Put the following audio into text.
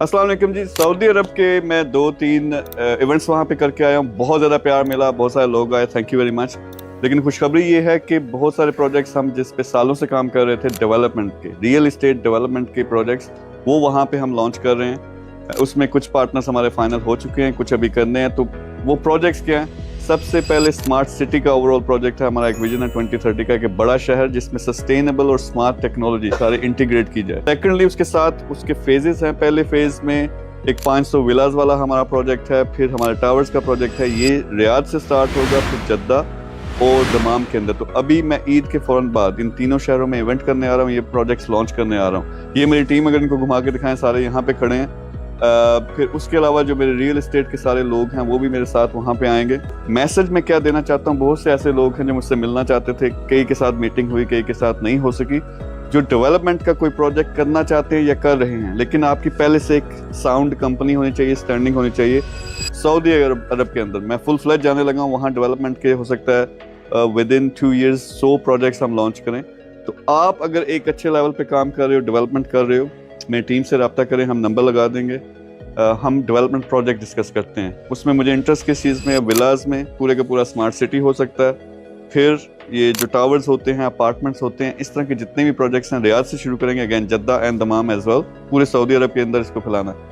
अस्सलाम वालेकुम जी। सऊदी अरब के मैं 2-3 इवेंट्स वहाँ पे करके आया हूँ। बहुत ज़्यादा प्यार मिला, बहुत सारे लोग आए, थैंक यू वेरी मच। लेकिन खुशखबरी ये है कि बहुत सारे प्रोजेक्ट्स हम जिस पे सालों से काम कर रहे थे, डेवलपमेंट के, रियल इस्टेट डेवलपमेंट के प्रोजेक्ट्स, वो वहाँ पे हम लॉन्च कर रहे हैं। उसमें कुछ पार्टनर्स हमारे फाइनल हो चुके हैं, कुछ अभी करने हैं। तो वो प्रोजेक्ट्स क्या हैं? सबसे पहले स्मार्ट सिटी का ओवरऑल प्रोजेक्ट है। हमारा एक विजन है 2030 का, कि बड़ा शहर जिसमें सस्टेनेबल और स्मार्ट टेक्नोलॉजी सारे इंटीग्रेट की जाए। सेकेंडली उसके साथ उसके फेजेस हैं। पहले फेज में एक 500 विलाज वाला हमारा प्रोजेक्ट है, फिर हमारे टावर्स का प्रोजेक्ट है, ये रियाद से स्टार्ट होगा, फिर जद्दा और दमाम के अंदर। तो अभी मैं ईद के फौरन बाद इन तीनों शहरों में इवेंट करने आ रहा हूँ, ये प्रोजेक्ट्स लॉन्च करने आ रहा हूँ। ये मेरी टीम, अगर इनको घुमा के दिखाएं, सारे यहाँ पे खड़े हैं। फिर उसके अलावा जो मेरे रियल एस्टेट के सारे लोग हैं वो भी मेरे साथ वहाँ पे आएंगे। मैसेज मैं क्या देना चाहता हूँ, बहुत से ऐसे लोग हैं जो मुझसे मिलना चाहते थे, कई के साथ मीटिंग हुई, कई के साथ नहीं हो सकी, जो डेवलपमेंट का कोई प्रोजेक्ट करना चाहते हैं या कर रहे हैं, लेकिन आपकी पहले से एक साउंड कंपनी होनी चाहिए, स्टैंडिंग होनी चाहिए। सऊदी अरब के अंदर मैं फुल फ्लैज जाने लगा हूँ। वहाँ डेवलपमेंट के हो सकता है विद इन 2 years 100 प्रोजेक्ट्स हम लॉन्च करें। तो आप अगर एक अच्छे लेवल पे काम कर रहे हो, डेवलपमेंट कर रहे हो, मेरी टीम से रब्ता करें, हम नंबर लगा देंगे। हम डेवलपमेंट प्रोजेक्ट डिस्कस करते हैं। उसमें मुझे इंटरेस्ट किस चीज़ में है? विलाज में पूरे का पूरा स्मार्ट सिटी हो सकता है, फिर ये जो टावर्स होते हैं, अपार्टमेंट्स होते हैं, इस तरह के जितने भी प्रोजेक्ट्स हैं रियाद से शुरू करेंगे, again Jeddah and Dammam as well, पूरे सऊदी अरब के अंदर इसको फैलाना है।